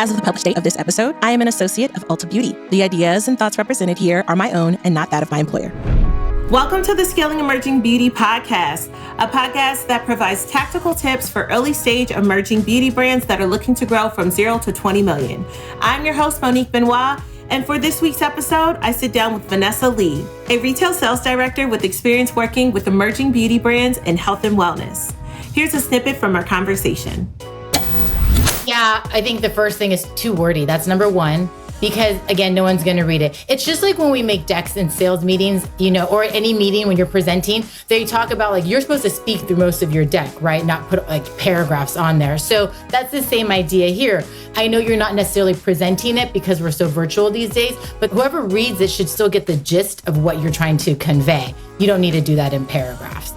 As of the published date of this episode, I am an associate of Ulta Beauty. The ideas and thoughts represented here are my own and not that of my employer. Welcome to the Scaling Emerging Beauty Podcast, a podcast that provides tactical tips for early stage emerging beauty brands that are looking to grow from 0 to 20 million. I'm your host, Monique Benoit, and for this week's episode, I sit down with Vanessa Lee, a retail sales director with experience working with emerging beauty brands in health and wellness. Here's a snippet from our conversation. Yeah, I think the first thing is too wordy. That's number one. Because again, no one's going to read it. It's just like when we make decks in sales meetings, or any meeting when you're presenting, they talk about like, you're supposed to speak through most of your deck, right? Not put like paragraphs on there. So that's the same idea here. I know you're not necessarily presenting it because we're so virtual these days, but whoever reads it should still get the gist of what you're trying to convey. You don't need to do that in paragraphs.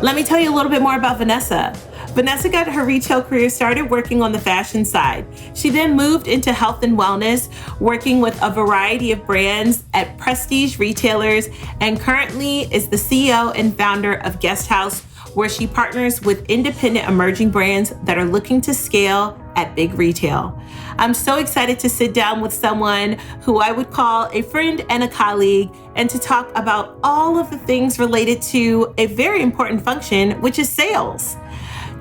Let me tell you a little bit more about Vanessa. Vanessa got her retail career started working on the fashion side. She then moved into health and wellness, working with a variety of brands at prestige retailers, and currently is the CEO and founder of GuestHouse, where she partners with independent emerging brands that are looking to scale at big retail. I'm so excited to sit down with someone who I would call a friend and a colleague, and to talk about all of the things related to a very important function, which is sales.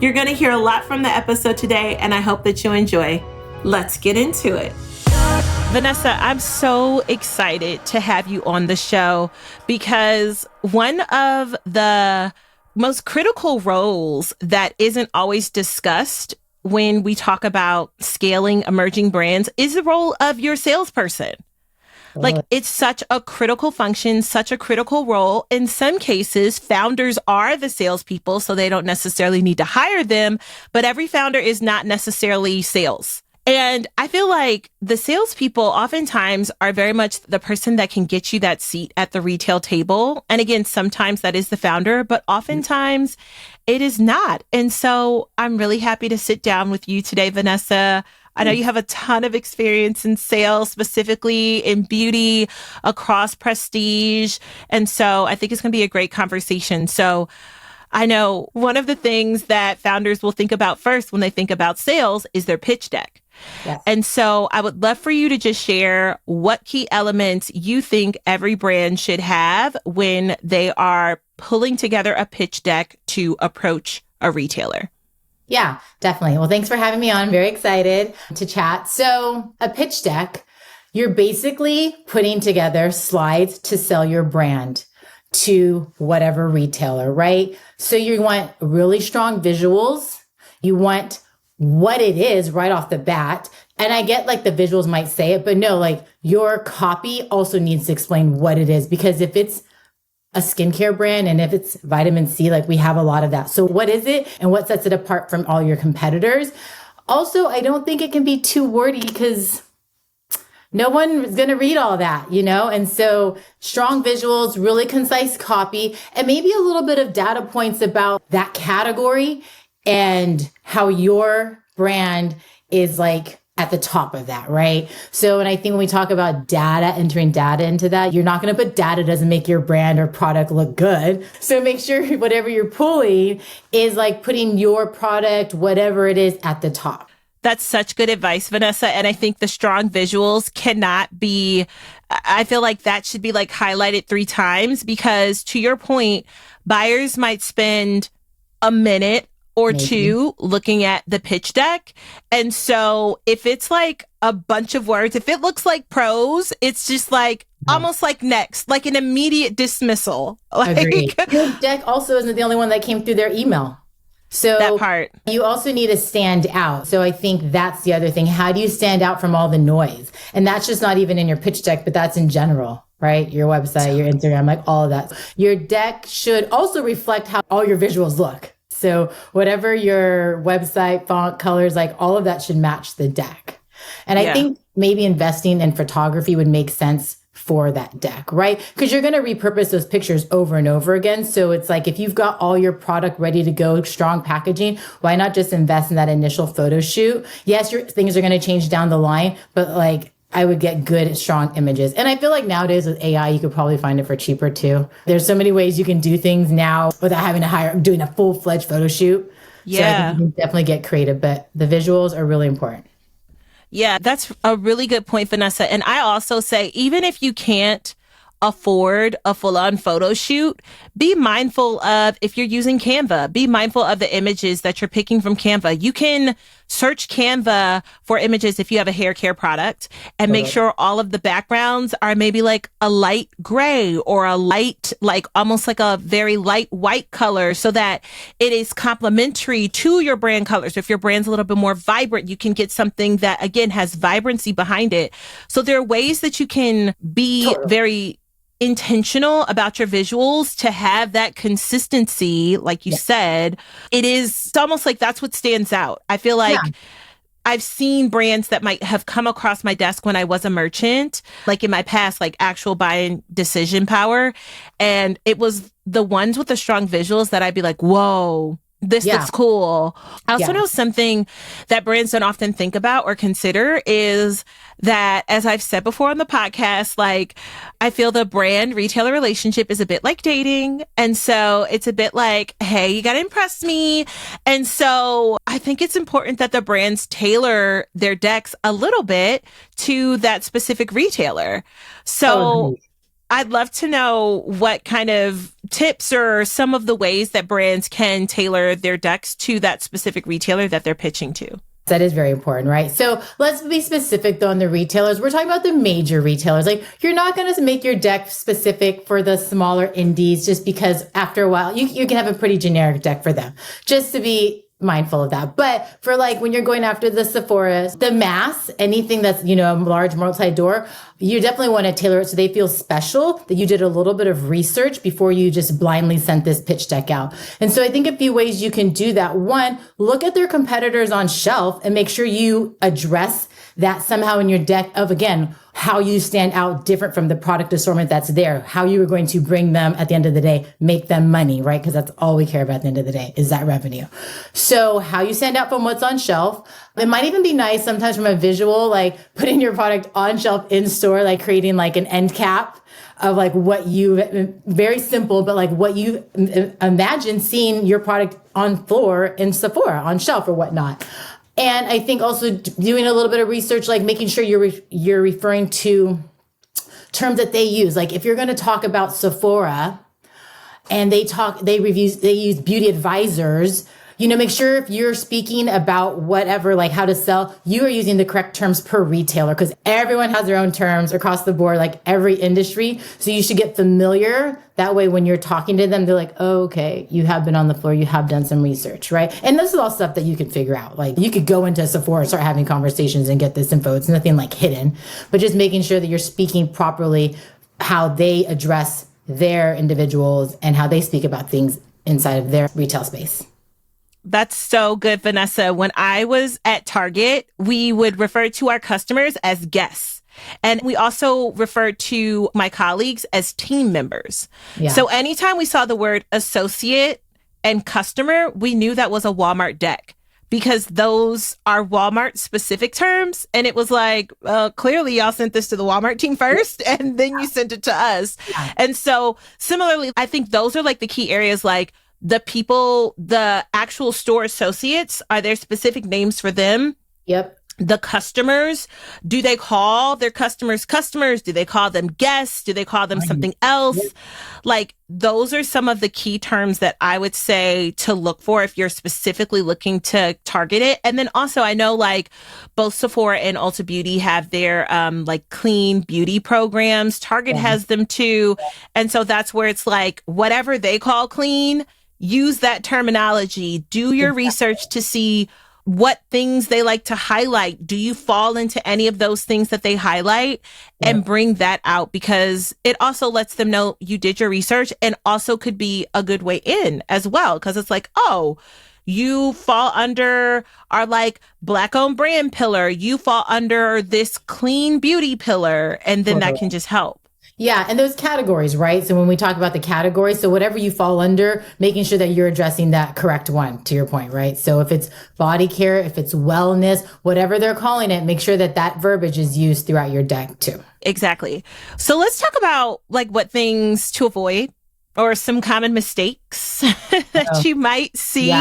You're going to hear a lot from the episode today, and I hope that you enjoy. Let's get into it. Vanessa, I'm so excited to have you on the show because one of the most critical roles that isn't always discussed when we talk about scaling emerging brands is the role of your salesperson. Like, it's such a critical function, such a critical role. In some cases, founders are the salespeople, so they don't necessarily need to hire them, but every founder is not necessarily sales. And I feel like the salespeople oftentimes are very much the person that can get you that seat at the retail table. And again, sometimes that is the founder, but oftentimes it is not. And so I'm really happy to sit down with you today, Vanessa. I know you have a ton of experience in sales, specifically in beauty, across prestige. And so I think it's going to be a great conversation. So I know one of the things that founders will think about first when they think about sales is their pitch deck. Yes. And so I would love for you to just share what key elements you think every brand should have when they are pulling together a pitch deck to approach a retailer. Yeah, definitely. Well, thanks for having me on. Very excited to chat. So a pitch deck, you're basically putting together slides to sell your brand to whatever retailer, right? So you want really strong visuals. You want what it is right off the bat. And I get like the visuals might say it, but no, like your copy also needs to explain what it is, because if it's a skincare brand and if it's vitamin C, like we have a lot of that. So what is it and what sets it apart from all your competitors? Also, I don't think it can be too wordy because no one is going to read all that, And so strong visuals, really concise copy, and maybe a little bit of data points about that category and how your brand is like at the top of that, right? So, and I think when we talk about data, entering data into that, you're not going to put data doesn't make your brand or product look good. So make sure whatever you're pulling is like putting your product, whatever it is, at the top. That's such good advice, Vanessa. And I think the strong visuals cannot be, I feel like that should be like highlighted 3 times, because to your point, buyers might spend a minute or maybe 2 looking at the pitch deck. And so if it's like a bunch of words, if it looks like prose, it's just like almost like next, like an immediate dismissal. Agreed. Your deck also isn't the only one that came through their email. So that part. You also need to stand out. So I think that's the other thing. How do you stand out from all the noise? And that's just not even in your pitch deck, but that's in general, right? Your website, your Instagram, like all of that. Your deck should also reflect how all your visuals look. So whatever your website, font, colors, like all of that should match the deck. And I think maybe investing in photography would make sense for that deck, right? Because you're going to repurpose those pictures over and over again. So it's like, if you've got all your product ready to go, strong packaging, why not just invest in that initial photo shoot? Yes, your things are going to change down the line, but like, I would get good, strong images. And I feel like nowadays with AI, you could probably find it for cheaper too. There's so many ways you can do things now without having to doing a full-fledged photo shoot. Yeah. So I think you can definitely get creative, but the visuals are really important. Yeah, that's a really good point, Vanessa. And I also say, even if you can't afford a full-on photo shoot, be mindful of, if you're using Canva, be mindful of the images that you're picking from Canva. You can search Canva for images if you have a hair care product and make sure all of the backgrounds are maybe like a light gray or a light, like almost like a very light white color, so that it is complementary to your brand colors. If your brand's a little bit more vibrant, you can get something that, again, has vibrancy behind it. So there are ways that you can be very intentional about your visuals to have that consistency. Like you said, it's almost like that's what stands out. I feel like I've seen brands that might have come across my desk when I was a merchant, like in my past, like actual buying decision power. And it was the ones with the strong visuals that I'd be like, whoa, this looks cool. I also know something that brands don't often think about or consider is that, as I've said before on the podcast, like, I feel the brand retailer relationship is a bit like dating. And so it's a bit like, hey, you got to impress me. And so I think it's important that the brands tailor their decks a little bit to that specific retailer. So I'd love to know what kind of tips or some of the ways that brands can tailor their decks to that specific retailer that they're pitching to. That is very important, right? So let's be specific though on the retailers. We're talking about the major retailers. Like, you're not going to make your deck specific for the smaller indies just because after a while you can have a pretty generic deck for them, just to be mindful of that. But for like when you're going after the Sephora's, the mass, anything that's, a large multi-door, you definitely want to tailor it so they feel special, that you did a little bit of research before you just blindly sent this pitch deck out. And so I think a few ways you can do that. One, look at their competitors on shelf and make sure you address that somehow in your deck of, again, how you stand out different from the product assortment that's there, how you are going to bring them at the end of the day, make them money, right? Because that's all we care about at the end of the day is that revenue. So how you stand out from what's on shelf. It might even be nice sometimes from a visual, like putting your product on shelf in store, like creating like an end cap of like what you, very simple, but like what you imagine seeing your product on floor in Sephora on shelf or whatnot. And I think also doing a little bit of research, like making sure you're referring to terms that they use. Like if you're going to talk about Sephora and they use beauty advisors, make sure if you're speaking about whatever, like how to sell, you are using the correct terms per retailer, because everyone has their own terms across the board, like every industry. So you should get familiar. That way, when you're talking to them, they're like, oh, okay, you have been on the floor, you have done some research, right? And this is all stuff that you can figure out. Like you could go into Sephora and start having conversations and get this info. It's nothing like hidden, but just making sure that you're speaking properly, how they address their individuals and how they speak about things inside of their retail space. That's so good, Vanessa. When I was at Target, we would refer to our customers as guests. And we also referred to my colleagues as team members. Yeah. So anytime we saw the word associate and customer, we knew that was a Walmart deck, because those are Walmart specific terms. And it was like, clearly y'all sent this to the Walmart team first and then you sent it to us. Yeah. And so similarly, I think those are like the key areas, like the people, the actual store associates, are there specific names for them? Yep. The customers, do they call their customers customers? Do they call them guests? Do they call them something else? Yep. Like those are some of the key terms that I would say to look for if you're specifically looking to target it. And then also I know like both Sephora and Ulta Beauty have their like clean beauty programs. Target has them too. And so that's where it's like whatever they call clean, use that terminology, do your research to see what things they like to highlight. Do you fall into any of those things that they highlight and bring that out? Because it also lets them know you did your research and also could be a good way in as well. Because it's like, oh, you fall under our like Black owned brand pillar. You fall under this clean beauty pillar. And then that can just help. Yeah. And those categories, right? So when we talk about the categories, so whatever you fall under, making sure that you're addressing that correct one, to your point, right? So if it's body care, if it's wellness, whatever they're calling it, make sure that that verbiage is used throughout your deck too. Exactly. So let's talk about like what things to avoid or some common mistakes that you might see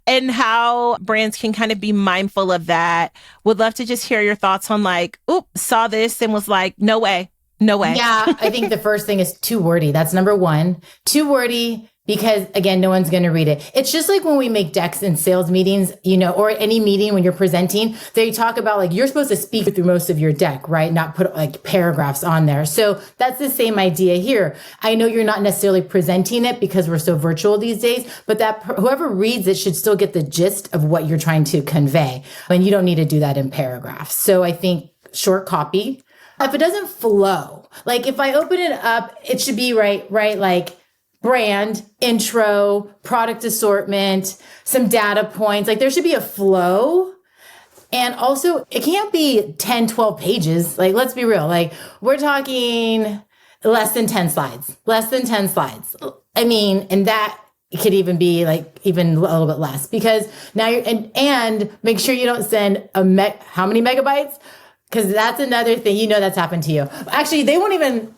and how brands can kind of be mindful of that. Would love to just hear your thoughts on like, oops, saw this and was like, no way, no way. Yeah, I think the first thing is too wordy. That's number one. Too wordy because, again, no one's going to read it. It's just like when we make decks in sales meetings, or any meeting when you're presenting, they talk about like, you're supposed to speak through most of your deck, right? Not put like paragraphs on there. So that's the same idea here. I know you're not necessarily presenting it because we're so virtual these days, but that whoever reads it should still get the gist of what you're trying to convey. And you don't need to do that in paragraphs. So I think short copy. If it doesn't flow, like if I open it up, it should be right, like brand, intro, product assortment, some data points. Like there should be a flow. And also it can't be 10, 12 pages. Like, let's be real. Like we're talking less than 10 slides, I mean, and that could even be like even a little bit less because now you're, and make sure you don't send how many megabytes? Because that's another thing, that's happened to you. Actually, they won't even,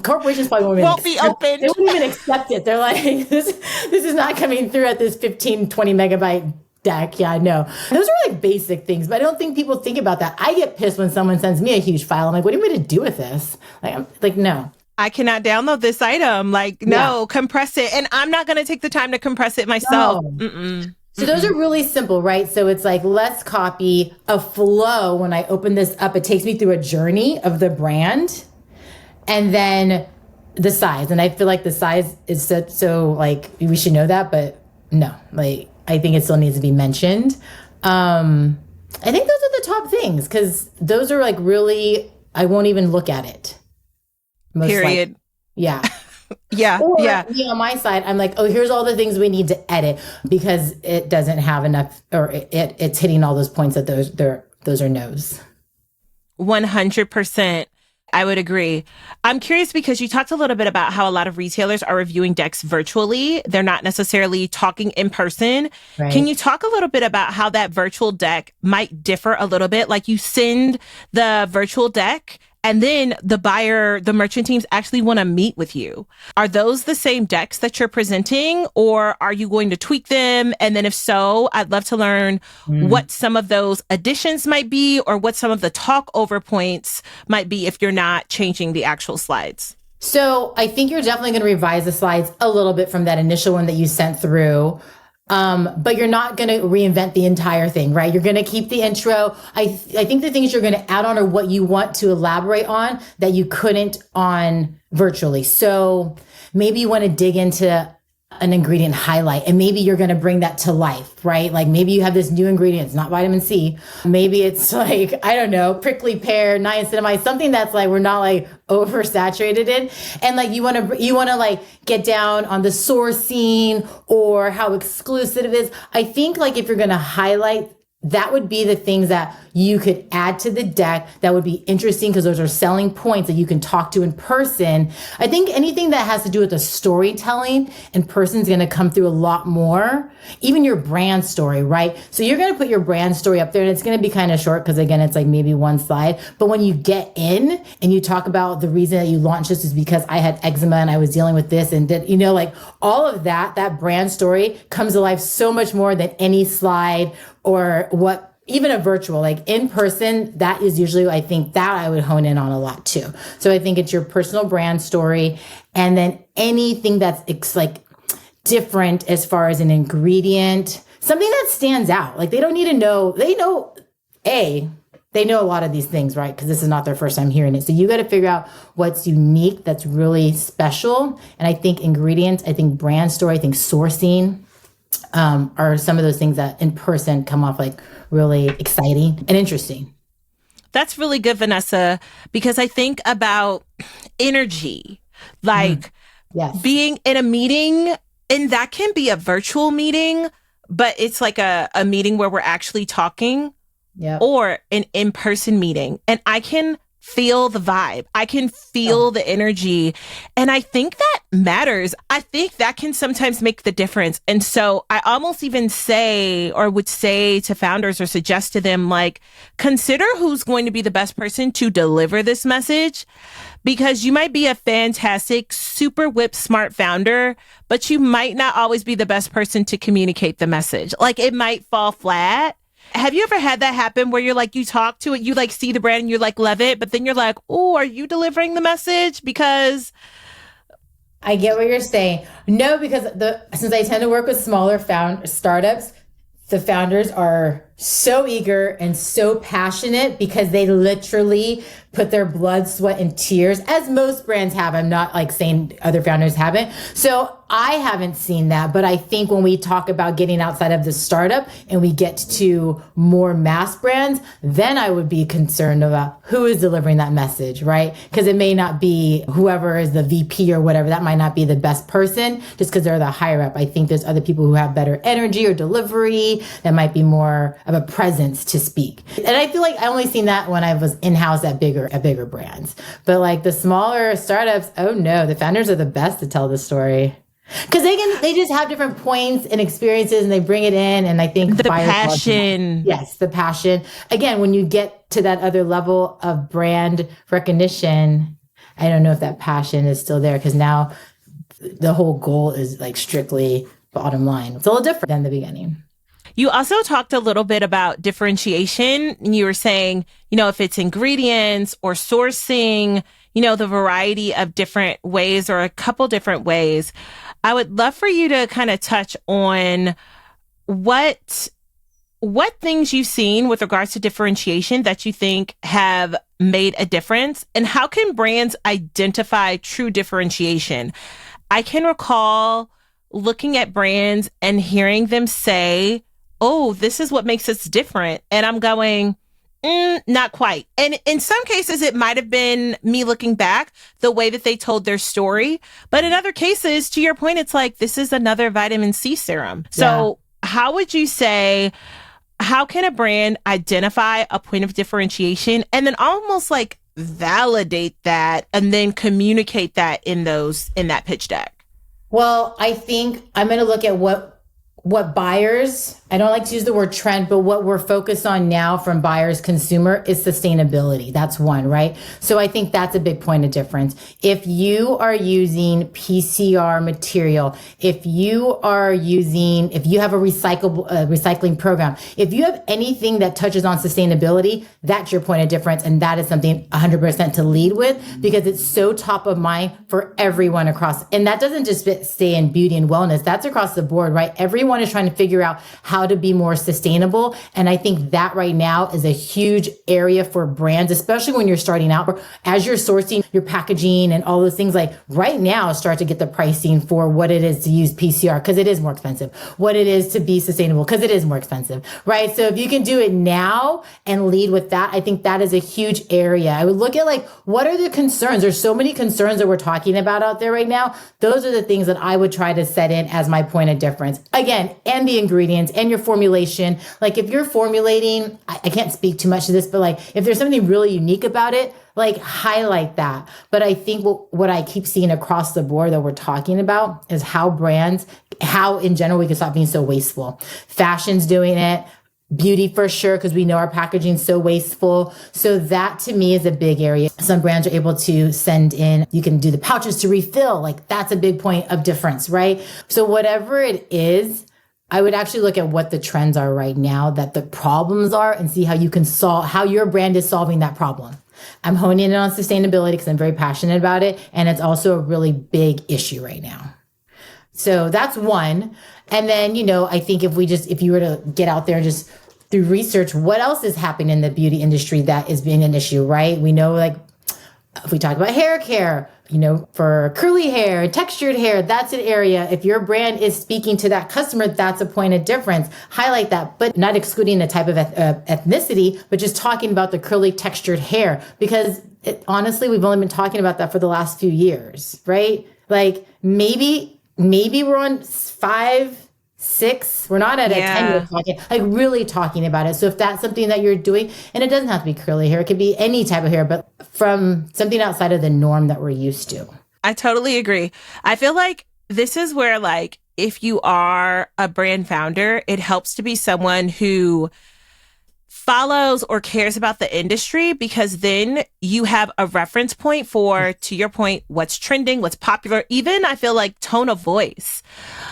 corporations probably won't be open. They won't even accept it. They're like, this is not coming through at this 15, 20 megabyte deck. Yeah, no. Those are like basic things, but I don't think people think about that. I get pissed when someone sends me a huge file. I'm like, what do you want me to do with this? Like, I'm like, no. I cannot download this item. Like, no, compress it. And I'm not going to take the time to compress it myself. No. So those are really simple, right? So it's like less copy, a flow. When I open this up, it takes me through a journey of the brand and then the size. And I feel like the size is so like we should know that, but no, like I think it still needs to be mentioned. I think those are the top things because those are like really, I won't even look at it. Period. Yeah. Yeah. Or, yeah. On my side, I'm like, oh, here's all the things we need to edit because it doesn't have enough, or it's hitting all those points that those are no's. 100%. I would agree. I'm curious because you talked a little bit about how a lot of retailers are reviewing decks virtually. They're not necessarily talking in person. Right. Can you talk a little bit about how that virtual deck might differ a little bit? Like you send the virtual deck and then the buyer, the merchant teams actually want to meet with you. Are those the same decks that you're presenting or are you going to tweak them? And then if so, I'd love to learn what some of those additions might be or what some of the talk over points might be if you're not changing the actual slides. So I think you're definitely going to revise the slides a little bit from that initial one that you sent through. But you're not going to reinvent the entire thing, right? You're going to keep the intro. I think the things you're going to add on are what you want to elaborate on that you couldn't on virtually. So maybe you want to dig into an ingredient highlight and maybe you're going to bring that to life, right? Like maybe you have this new ingredient. It's not vitamin C. Maybe it's like, I don't know, prickly pear, niacinamide, something that's like, we're not like oversaturated in. And like, you want to like get down on the sourcing or how exclusive it is. I think like if you're going to highlight, that would be the things that you could add to the deck that would be interesting because those are selling points that you can talk to in person. I think anything that has to do with the storytelling in person is going to come through a lot more. Even your brand story, right? So you're going to put your brand story up there and it's going to be kind of short because again, it's like maybe one slide. But when you get in and you talk about the reason that you launched this is because I had eczema and I was dealing with this and did, like all of that brand story comes alive so much more than any slide or what, even a virtual, like in person, that is usually, I think that I would hone in on a lot too. So I think it's your personal brand story and then anything that's like different as far as an ingredient, something that stands out. Like they don't need to know, they know a lot of these things, right? Because this is not their first time hearing it. So you got to figure out what's unique, that's really special. And I think ingredients, I think brand story, I think sourcing, are some of those things that in person come off like really exciting and interesting. That's really good, Vanessa, because I think about energy, like being in a meeting, and that can be a virtual meeting, but it's like a meeting where we're actually talking or an in-person meeting. And I can feel the vibe. I can feel the energy. And I think that matters. I think that can sometimes make the difference. And so I almost even say, or would say to founders or suggest to them, like, consider who's going to be the best person to deliver this message. Because you might be a fantastic, super whip smart founder, but you might not always be the best person to communicate the message. Like, it might fall flat. Have you ever had that happen where you're like, you talk to it, you like see the brand and you like love it, but then you're like, oh, are you delivering the message? Because I get what you're saying. No, because since I tend to work with smaller startups, the founders are so eager and so passionate because they literally put their blood, sweat, and tears, as most brands have. I'm not like saying other founders haven't. So I haven't seen that. But I think when we talk about getting outside of the startup and we get to more mass brands, then I would be concerned about who is delivering that message, right? Because it may not be whoever is the VP or whatever. That might not be the best person just because they're the higher up. I think there's other people who have better energy or delivery that might be more of a presence to speak. And I feel like I only seen that when I was in-house at bigger brands. But like the smaller startups, oh no, the founders are the best to tell the story. Because they just have different points and experiences and they bring it in. And I think the passion. Yes, the passion. Again, when you get to that other level of brand recognition, I don't know if that passion is still there because now the whole goal is like strictly bottom line. It's a little different than the beginning. You also talked a little bit about differentiation. You were saying, if it's ingredients or sourcing, the variety of different ways or a couple different ways. I would love for you to kind of touch on what things you've seen with regards to differentiation that you think have made a difference, and how can brands identify true differentiation? I can recall looking at brands and hearing them say, oh, this is what makes us different. And I'm going, not quite. And in some cases, it might have been me looking back, the way that they told their story. But in other cases, to your point, it's like, this is another vitamin C serum. So how would you say, how can a brand identify a point of differentiation and then almost like validate that and then communicate that in that pitch deck? Well, I think I'm going to look at what buyers, I don't like to use the word trend, but what we're focused on now from buyers, consumer is sustainability. That's one, right? So I think that's a big point of difference. If you are using PCR material, if you have a recycling program, if you have anything that touches on sustainability, that's your point of difference. And that is something 100% to lead with because it's so top of mind for everyone across. And that doesn't just stay in beauty and wellness. That's across the board, right? Everyone is trying to figure out how to be more sustainable. And I think that right now is a huge area for brands, especially when you're starting out. As you're sourcing your packaging and all those things, like right now, start to get the pricing for what it is to use PCR because it is more expensive, what it is to be sustainable because it is more expensive, right? So if you can do it now and lead with that, I think that is a huge area. I would look at like, what are the concerns? There's so many concerns that we're talking about out there right now. Those are the things that I would try to set in as my point of difference. Again, and the ingredients and your formulation. Like if you're formulating, I can't speak too much to this, but like if there's something really unique about it, like highlight that. But I think what I keep seeing across the board that we're talking about is how in general we can stop being so wasteful. Fashion's doing it. Beauty for sure, because we know our packaging is so wasteful. So that to me is a big area. Some brands are able to send in, you can do the pouches to refill. Like that's a big point of difference, right? So whatever it is, I would actually look at what the trends are right now, that the problems are, and see how you can how your brand is solving that problem. I'm honing in on sustainability because I'm very passionate about it. And it's also a really big issue right now. So that's one. And then, I think if you were to get out there and just through research, what else is happening in the beauty industry that is being an issue, right? We know, like, if we talk about hair care, for curly hair, textured hair, that's an area. If your brand is speaking to that customer, that's a point of difference. Highlight that, but not excluding the type of ethnicity, but just talking about the curly textured hair. Because honestly, we've only been talking about that for the last few years, right? Like maybe we're on 5 6. We're not at a 10-year talking, like really talking about it. So if that's something that you're doing, and it doesn't have to be curly hair, it could be any type of hair, but from something outside of the norm that we're used to. I totally agree. I feel like this is where, like, if you are a brand founder, it helps to be someone who follows or cares about the industry, because then you have a reference point for, to your point, what's trending, what's popular, even I feel like tone of voice.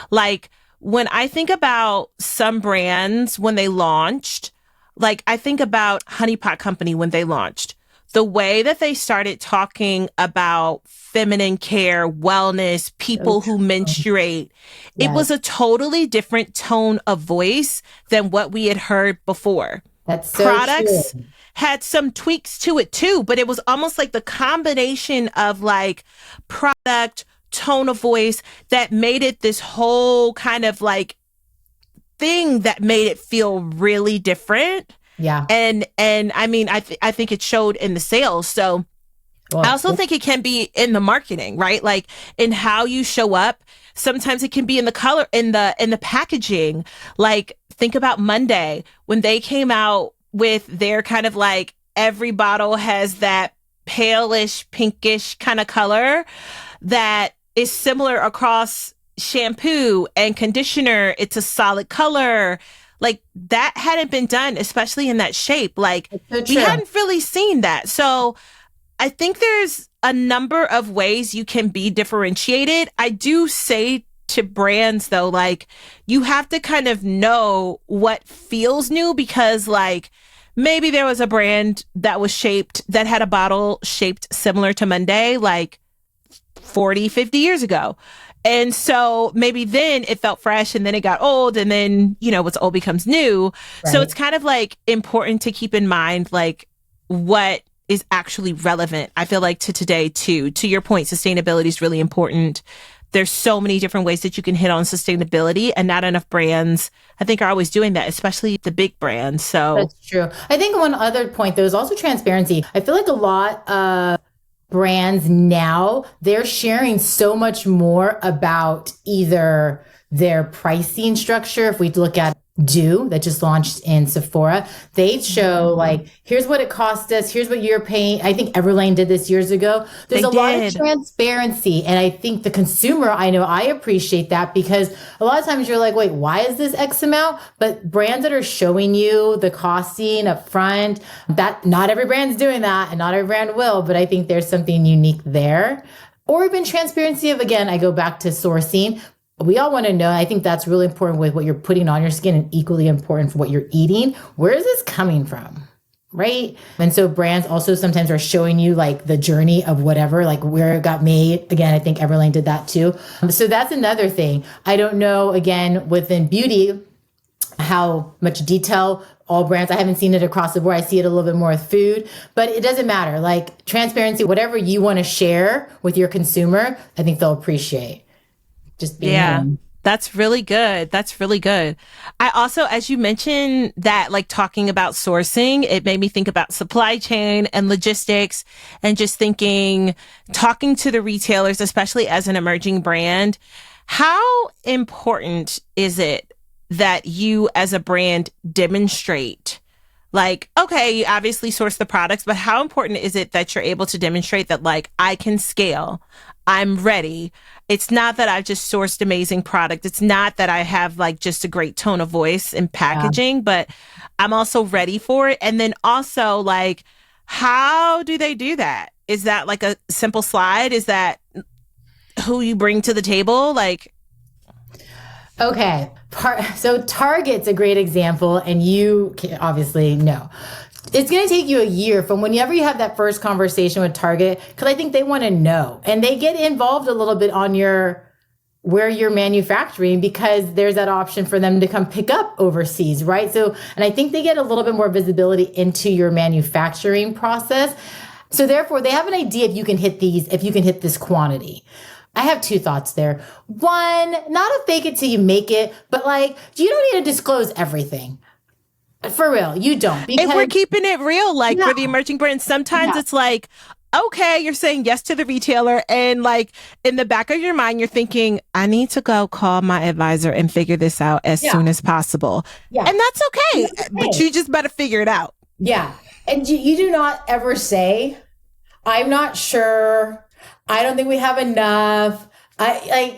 Like when I think about some brands when they launched, like I think about Honey Pot Company when they launched. The way that they started talking about feminine care, wellness, people who menstruate, it was a totally different tone of voice than what we had heard before. That's so Products true. had some tweaks to it too, but it was almost like the combination of like product, tone of voice that made it this whole kind of like thing that made it feel really different. Yeah. And I mean, I think it showed in the sales. So I also think it can be in the marketing, right? Like in how you show up. Sometimes it can be in the color, in the packaging. Like think about Monday when they came out with their kind of like every bottle has that palish, pinkish kind of color that is similar across shampoo and conditioner. It's a solid color. Like that hadn't been done, especially in that shape. Like we hadn't really seen that. So I think there's a number of ways you can be differentiated. I do say to brands though, like you have to kind of know what feels new, because like maybe there was a brand that was shaped, that had a bottle shaped similar to Monday, like 40, 50 years ago. And so maybe then it felt fresh and then it got old, and then, you know, what's old becomes new. Right. So it's kind of like important to keep in mind, like what is actually relevant. I feel like to today too, to your point, sustainability is really important. There's so many different ways that you can hit on sustainability, and not enough brands, I think, are always doing that, especially the big brands. So that's true. I think one other point though is also transparency. I feel like a lot of brands now, they're sharing so much more about either their pricing structure. If we look at Do, that just launched in Sephora, they show like, here's what it cost us, here's what you're paying. I think Everlane did this years ago. There's a lot of transparency. And I think the consumer, I know I appreciate that, because a lot of times you're like, wait, why is this X amount? But brands that are showing you the costing up front, that not every brand's doing that, and not every brand will, but I think there's something unique there. Or even transparency of, again, I go back to sourcing. We all want to know. I think that's really important with what you're putting on your skin, and equally important for what you're eating. Where is this coming from? Right. And so brands also sometimes are showing you like the journey of whatever, like where it got made. Again, I think Everlane did that too. So that's another thing. I don't know, again, within beauty, how much detail all brands, I haven't seen it across the board. I see it a little bit more with food, but it doesn't matter. Like transparency, whatever you want to share with your consumer, I think they'll appreciate. Just being home. That's really good. That's really good. I also, as you mentioned that, like talking about sourcing, it made me think about supply chain and logistics, and just thinking, talking to the retailers, especially as an emerging brand, how important is it that you as a brand demonstrate, like, okay, you obviously source the products, but how important is it that you're able to demonstrate that, like, I can scale, I'm ready. It's not that I've just sourced amazing product. It's not that I have like just a great tone of voice and packaging, but I'm also ready for it. And then also, like, how do they do that? Is that like a simple slide? Is that who you bring to the table? Like, okay. So Target's a great example, and you can obviously know. It's going to take you a year from whenever you have that first conversation with Target, because I think they want to know, and they get involved a little bit on where you're manufacturing, because there's that option for them to come pick up overseas, right? So, and I think they get a little bit more visibility into your manufacturing process. So therefore, they have an idea if you can hit this quantity. I have two thoughts there. One, not a fake it till you make it, but like, you don't need to disclose everything. For real, you don't. If we're keeping it real, like for the emerging brands, sometimes it's like, okay, you're saying yes to the retailer. And like in the back of your mind, you're thinking, I need to go call my advisor and figure this out as soon as possible. Yeah. And that's okay. But you just better figure it out. Yeah. And you do not ever say, I'm not sure. I don't think we have enough.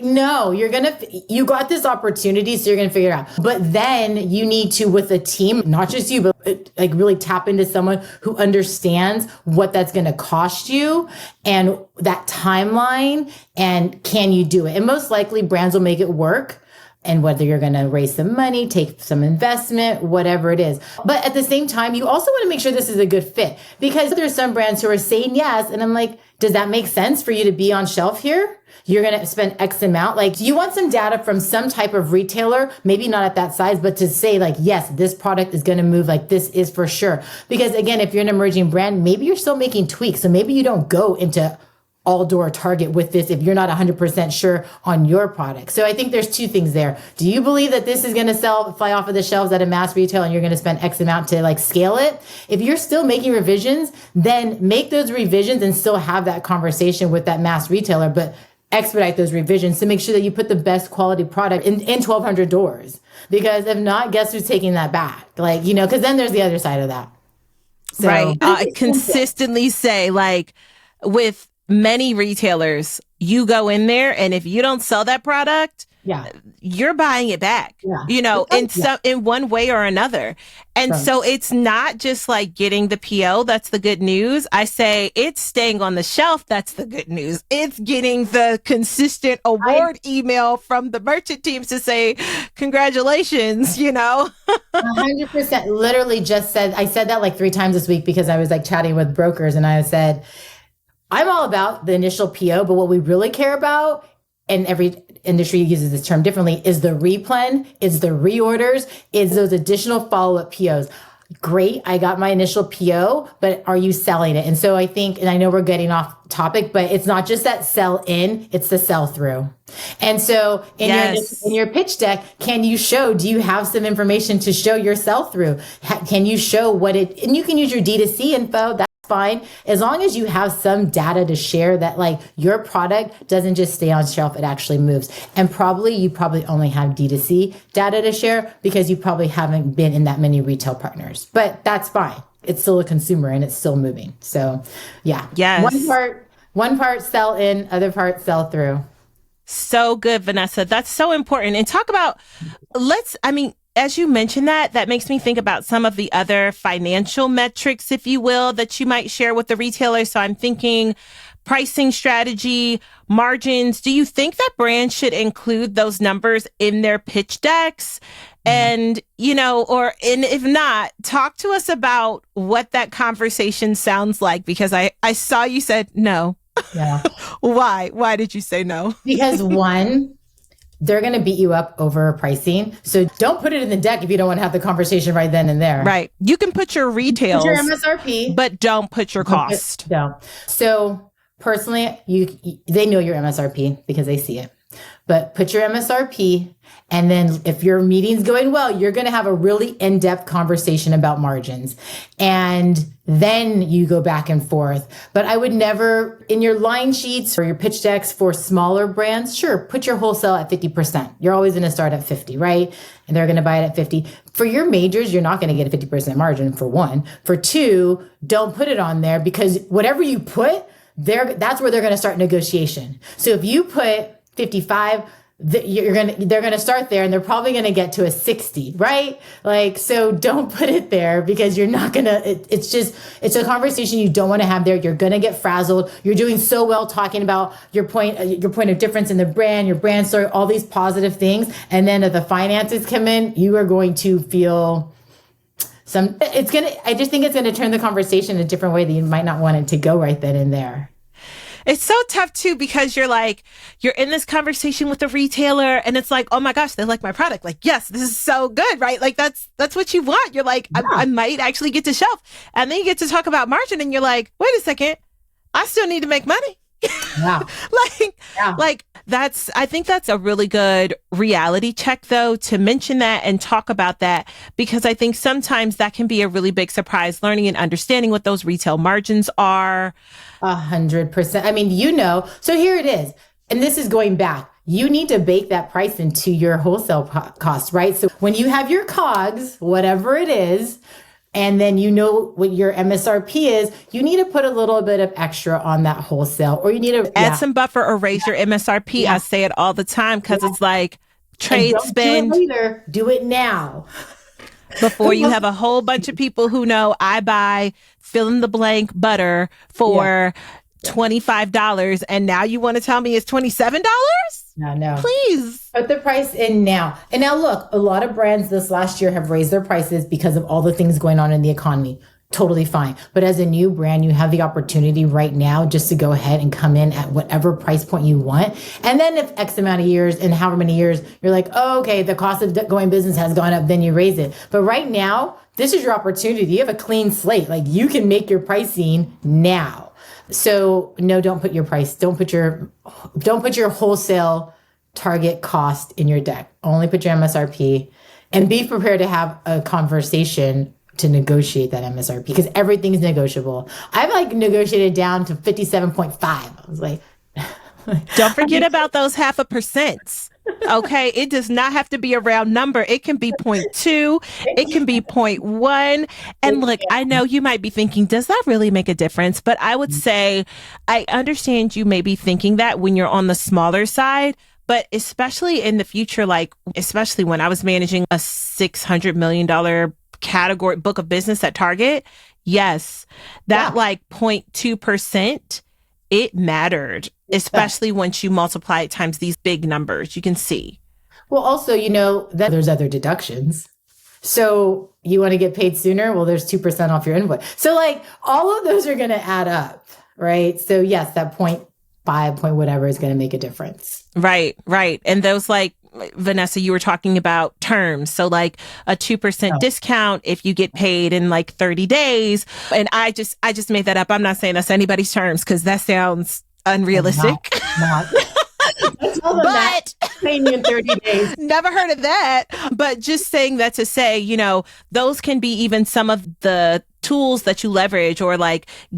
No, you got this opportunity, so you're going to figure it out. But then you need to, with a team, not just you, but like really tap into someone who understands what that's going to cost you and that timeline, and can you do it? And most likely brands will make it work. And whether you're going to raise some money, take some investment, whatever it is. But at the same time, you also want to make sure this is a good fit, because there's some brands who are saying yes. And I'm like, does that make sense for you to be on shelf here? You're going to spend X amount. Like, do you want some data from some type of retailer? Maybe not at that size, but to say like, yes, this product is going to move, like this is for sure. Because again, if you're an emerging brand, maybe you're still making tweaks. So maybe you don't go into all door Target with this if you're not 100% sure on your product. So I think there's two things there. Do you believe that this is going to fly off of the shelves at a mass retail and you're going to spend X amount to like scale it? If you're still making revisions, then make those revisions and still have that conversation with that mass retailer, but expedite those revisions to make sure that you put the best quality product in 1,200 doors. Because if not, guess who's taking that back? Like, because then there's the other side of that. So, right. I consistently say, like, with many retailers, you go in there and if you don't sell that product, you're buying it back, in one way or another. And so it's not just like getting the PO. That's the good news. I say it's staying on the shelf. That's the good news. It's getting the consistent award email from the merchant teams to say, congratulations, 100%. Literally I said that like 3 times this week because I was like chatting with brokers, and I said, I'm all about the initial PO, but what we really care about, and every industry uses this term differently, is the replen, is the reorders, is those additional follow-up POs. Great, I got my initial PO, but are you selling it? And so I think, and I know we're getting off topic, but it's not just that sell in, it's the sell through. And so in your pitch deck, do you have some information to show your sell through? Can you show and you can use your D2C info, that's fine, as long as you have some data to share that like your product doesn't just stay on shelf, it actually moves. And you probably only have D2C data to share because you probably haven't been in that many retail partners, but that's fine. It's still a consumer and it's still moving. So yeah. Yes. One part sell in, other part sell through. So good, Vanessa. That's so important. And talk about, as you mentioned that makes me think about some of the other financial metrics, if you will, that you might share with the retailer. So I'm thinking pricing strategy, margins. Do you think that brands should include those numbers in their pitch decks? And, and if not, talk to us about what that conversation sounds like, because I saw you said no. Yeah. Why? Why did you say no? Because one, they're going to beat you up over pricing. So don't put it in the deck if you don't want to have the conversation right then and there. Right. You can put your retails, put your MSRP, but don't put your cost. No. So personally, they know your MSRP because they see it. But put your MSRP, and then if your meeting's going well, you're going to have a really in-depth conversation about margins. And then you go back and forth. But I would never, in your line sheets or your pitch decks for smaller brands, sure, put your wholesale at 50%. You're always going to start at 50, right? And they're going to buy it at 50. For your majors, you're not going to get a 50% margin, for one. For two, don't put it on there, because whatever you put, that's where they're going to start negotiation. So if you put 55, they're going to start there, and they're probably going to get to a 60, right? Like, so don't put it there, because you're not going to, it's a conversation you don't want to have there. You're going to get frazzled. You're doing so well talking about your point of difference in the brand, your brand story, all these positive things. And then if the finances come in, you are going to feel I just think it's going to turn the conversation a different way that you might not want it to go right then and there. It's so tough too, because you're in this conversation with a retailer and it's like, oh my gosh, they like my product. Like, yes, this is so good, right? Like that's what you want. You're like, yeah. I might actually get to shelf. And then you get to talk about margin and you're like, wait a second, I still need to make money. Yeah. Like I think that's a really good reality check, though, to mention that and talk about that, because I think sometimes that can be a really big surprise, learning and understanding what those retail margins are. 100%. I mean, so here it is. And this is going back. You need to bake that price into your wholesale cost, right? So when you have your COGS, whatever it is, and then you know what your MSRP is, you need to put a little bit of extra on that wholesale, or you need to add some buffer or raise your MSRP. I say it all the time because it's like trade spend. Do it later, do it now. Before you have a whole bunch of people who know I buy fill in the blank butter for $25 and now you want to tell me it's $27? No. Please. Put the price in now. And now look, a lot of brands this last year have raised their prices because of all the things going on in the economy. Totally fine. But as a new brand, you have the opportunity right now just to go ahead and come in at whatever price point you want. And then if X amount of years and however many years, you're like, oh, okay, the cost of going business has gone up, then you raise it. But right now, this is your opportunity. You have a clean slate. Like you can make your pricing now. So no, don't put your wholesale target cost in your deck. Only put your MSRP and be prepared to have a conversation to negotiate that MSRP because everything is negotiable. I've negotiated down to 57.5. I was like, don't forget about those 0.5%. Okay. It does not have to be a round number. It can be 0.2. It can be 0.1. And look, I know you might be thinking, does that really make a difference? But I would say, I understand you may be thinking that when you're on the smaller side, but especially in the future, especially when I was managing a $600 million category book of business at Target. Yes. That 0.2%, it mattered, especially once you multiply it times these big numbers, you can see. Well, also, that there's other deductions. So you want to get paid sooner? Well, there's 2% off your invoice. So all of those are going to add up, right? So yes, that 0.5 point whatever is going to make a difference. Right. And those Vanessa, you were talking about terms. So a 2% discount if you get paid in 30 days. And I just made that up. I'm not saying that's anybody's terms because that sounds unrealistic. Not. But paying you in 30 days. Never heard of that. But just saying that to say, those can be even some of the tools that you leverage or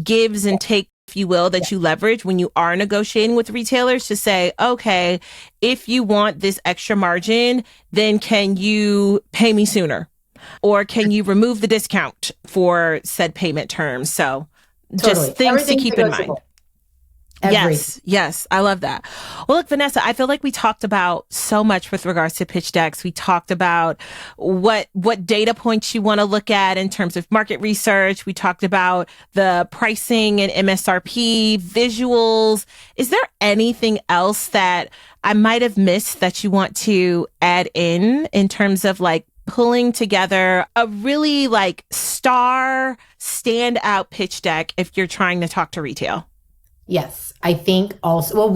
gives and take, if you will, that you leverage when you are negotiating with retailers to say, okay, if you want this extra margin, then can you pay me sooner? Or can you remove the discount for said payment terms? So just things to keep in mind. Yes. I love that. Well, look, Vanessa, I feel like we talked about so much with regards to pitch decks. We talked about what data points you want to look at in terms of market research. We talked about the pricing and MSRP, visuals. Is there anything else that I might have missed that you want to add in terms of pulling together a really star standout pitch deck if you're trying to talk to retail? Yes, I think also,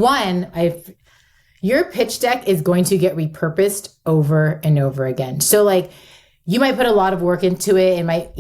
your pitch deck is going to get repurposed over and over again. So you might put a lot of work into it. It might,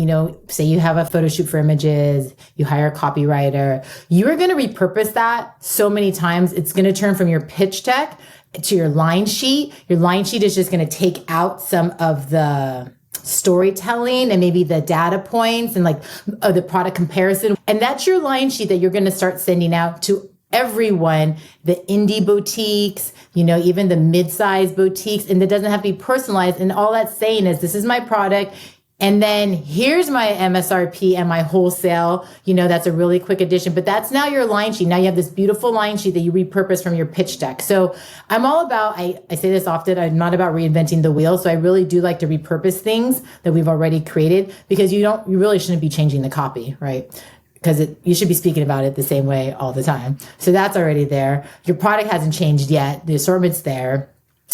say you have a photo shoot for images, you hire a copywriter, you are going to repurpose that so many times. It's going to turn from your pitch deck to your line sheet. Your line sheet is just going to take out some of the storytelling and maybe the data points and the product comparison. And that's your line sheet that you're going to start sending out to everyone, the indie boutiques, even the mid-sized boutiques. And it doesn't have to be personalized. And all that's saying is, this is my product. And then here's my MSRP and my wholesale, that's a really quick addition, but that's now your line sheet. Now you have this beautiful line sheet that you repurpose from your pitch deck. So I'm all about, I say this often, I'm not about reinventing the wheel. So I really do like to repurpose things that we've already created because you really shouldn't be changing the copy, right? Because you should be speaking about it the same way all the time. So that's already there. Your product hasn't changed yet. The assortment's there.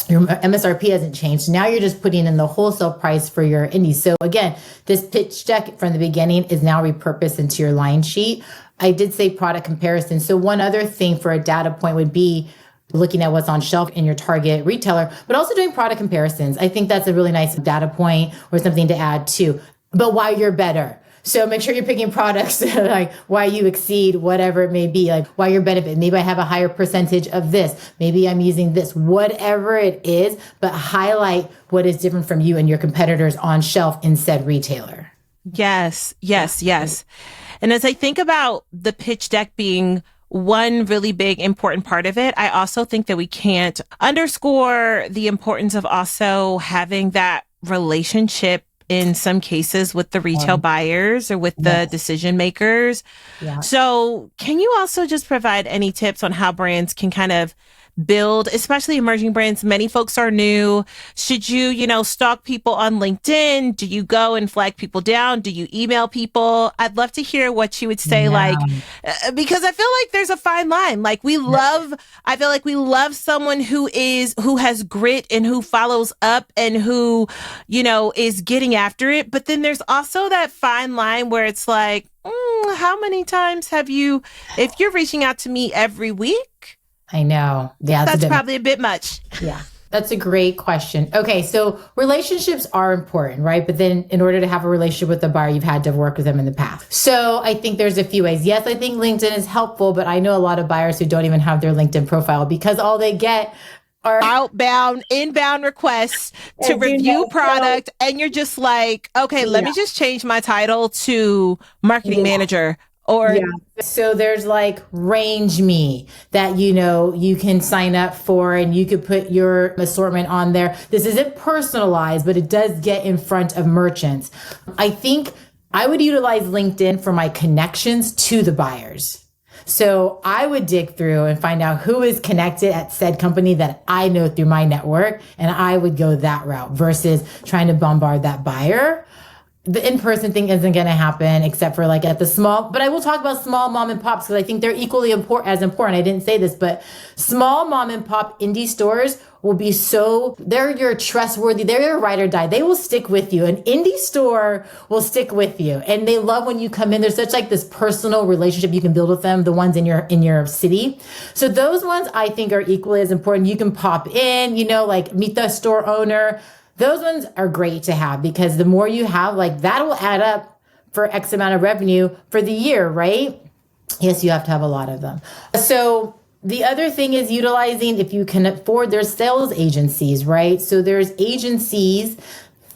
Your MSRP hasn't changed. Now you're just putting in the wholesale price for your indies. So again, this pitch deck from the beginning is now repurposed into your line sheet. I did say product comparison. So one other thing for a data point would be looking at what's on shelf in your target retailer, but also doing product comparisons. I think that's a really nice data point or something to add too. But why you're better. So make sure you're picking products like why you exceed whatever it may be, like why your benefit. Maybe I have a higher percentage of this. Maybe I'm using this, whatever it is, but highlight what is different from you and your competitors on shelf in said retailer. Yes, yes, yes. And as I think about the pitch deck being one really big important part of it, I also think that we can't underscore the importance of also having that relationship in some cases with the retail buyers or with the decision makers. Yeah. So can you also just provide any tips on how brands can kind of build, especially emerging brands? Many folks are new. Should you, stalk people on LinkedIn? Do you go and flag people down? Do you email people? I'd love to hear what you would say, because I feel like there's a fine line. I feel like we love someone who has grit and who follows up and who, is getting after it. But then there's also that fine line where it's like, how many times if you're reaching out to me every week? I know. Yeah, that's probably a bit much. Yeah, that's a great question. Okay, so relationships are important, right? But then in order to have a relationship with the buyer, you've had to work with them in the past. So I think there's a few ways. Yes, I think LinkedIn is helpful, but I know a lot of buyers who don't even have their LinkedIn profile because all they get are outbound, inbound requests to review product. And you're just like, okay, let me just change my title to marketing manager. So there's Range Me that, you can sign up for and you could put your assortment on there. This isn't personalized, but it does get in front of merchants. I think I would utilize LinkedIn for my connections to the buyers. So I would dig through and find out who is connected at said company that I know through my network. And I would go that route versus trying to bombard that buyer. The in-person thing isn't going to happen except for at the small, but I will talk about small mom and pops because I think they're equally as important. I didn't say this, but small mom and pop indie stores will be they're your trustworthy, they're your ride or die. They will stick with you. An indie store will stick with you. And they love when you come in. There's such this personal relationship you can build with them, the ones in your city. So those ones I think are equally as important. You can pop in, meet the store owner. Those ones are great to have because the more you have, that will add up for X amount of revenue for the year, right? Yes, you have to have a lot of them. So the other thing is utilizing, if you can afford, there's sales agencies, right? So there's agencies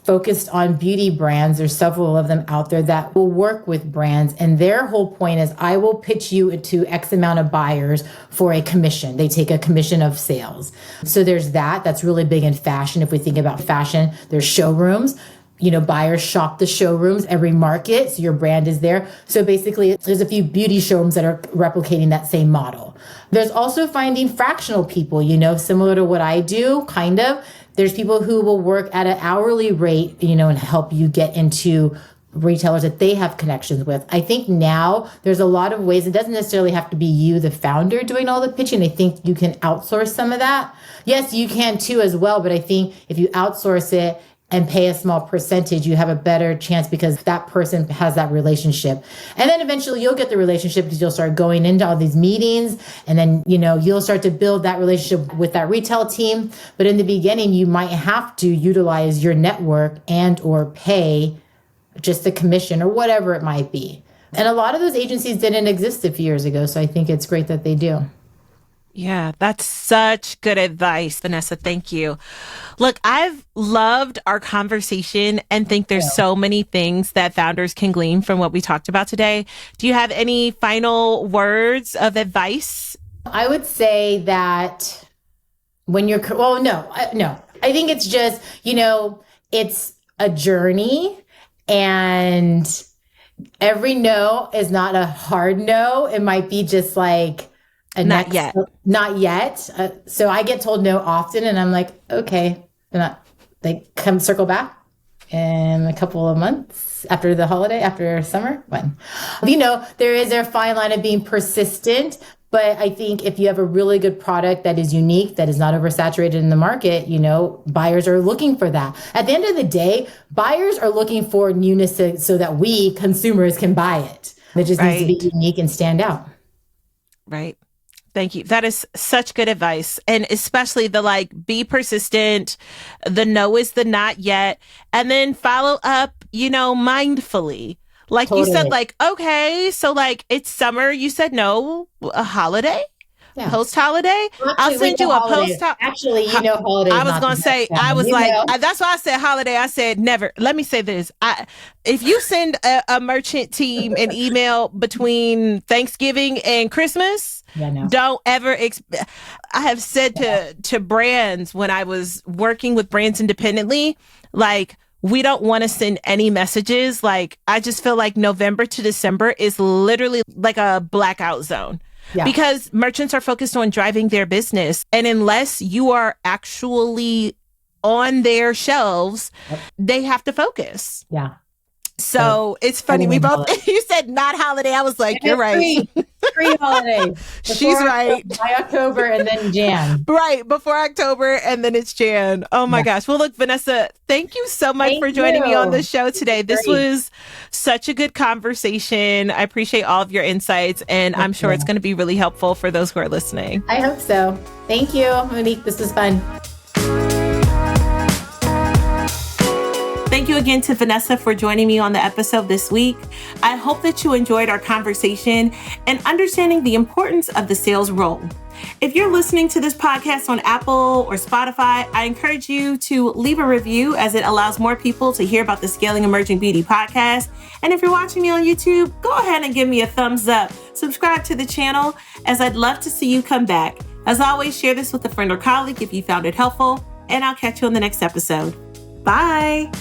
focused on beauty brands. There's several of them out there that will work with brands. And their whole point is I will pitch you to X amount of buyers for a commission. They take a commission of sales. So there's that. That's really big in fashion. If we think about fashion, there's showrooms. Buyers shop the showrooms, every market. So your brand is there. So basically there's a few beauty showrooms that are replicating that same model. There's also finding fractional people, similar to what I do, kind of. There's people who will work at an hourly rate, and help you get into retailers that they have connections with. I think now there's a lot of ways. It doesn't necessarily have to be you, the founder, doing all the pitching. I think you can outsource some of that. Yes, you can too as well. But I think if you outsource it and pay a small percentage, you have a better chance because that person has that relationship. And then eventually you'll get the relationship because you'll start going into all these meetings and then, you'll start to build that relationship with that retail team. But in the beginning, you might have to utilize your network and or pay just a commission or whatever it might be. And a lot of those agencies didn't exist a few years ago. So I think it's great that they do. Yeah, that's such good advice, Vanessa. Thank you. Look, I've loved our conversation and think there's so many things that founders can glean from what we talked about today. Do you have any final words of advice? I would say that when you're, no. I think it's just, it's a journey and every no is not a hard no. It might be just not yet. So I get told no often and I'm like, okay. And they come circle back in a couple of months after the holiday, after summer. When, there is a fine line of being persistent. But I think if you have a really good product that is unique, that is not oversaturated in the market, buyers are looking for that. At the end of the day, buyers are looking for newness so that we consumers can buy it. It just needs to be unique and stand out. Right. Thank you. That is such good advice. And especially the be persistent, the no is the not yet, and then follow up, mindfully. Like you said, Totally. like, okay, so like it's summer. You said no, a holiday? Yeah. Post-holiday? Well, I'll actually, we send know you a holidays. Actually, you know holidays I was not the gonna say, best I time. was You like, know. that's why I said holiday. I said never. Let me say this. If you send a merchant team an email between Thanksgiving and Christmas, Yeah, no. don't ever. I have said to brands when I was working with brands independently, like, we don't want to send any messages. Like, I just feel like November to December is literally like a blackout zone. Yeah. Because merchants are focused on driving their business. And unless you are actually on their shelves, they have to focus. Yeah. So it's funny. We both, you said not holiday. I was like, you're right. Free holiday. She's right. By October and then Jan. Right. Before October and then it's Jan. Oh my gosh. Well, look, Vanessa, thank you so much for joining me on the show today. This was such a good conversation. I appreciate all of your insights, and I'm sure it's going to be really helpful for those who are listening. I hope so. Thank you, Monique. This was fun. Thank you again to Vanessa for joining me on the episode this week. I hope that you enjoyed our conversation and understanding the importance of the sales role. If you're listening to this podcast on Apple or Spotify, I encourage you to leave a review, as it allows more people to hear about the Scaling Emerging Beauty podcast. And if you're watching me on YouTube, go ahead and give me a thumbs up. Subscribe to the channel, as I'd love to see you come back. As always, share this with a friend or colleague if you found it helpful, and I'll catch you on the next episode. Bye.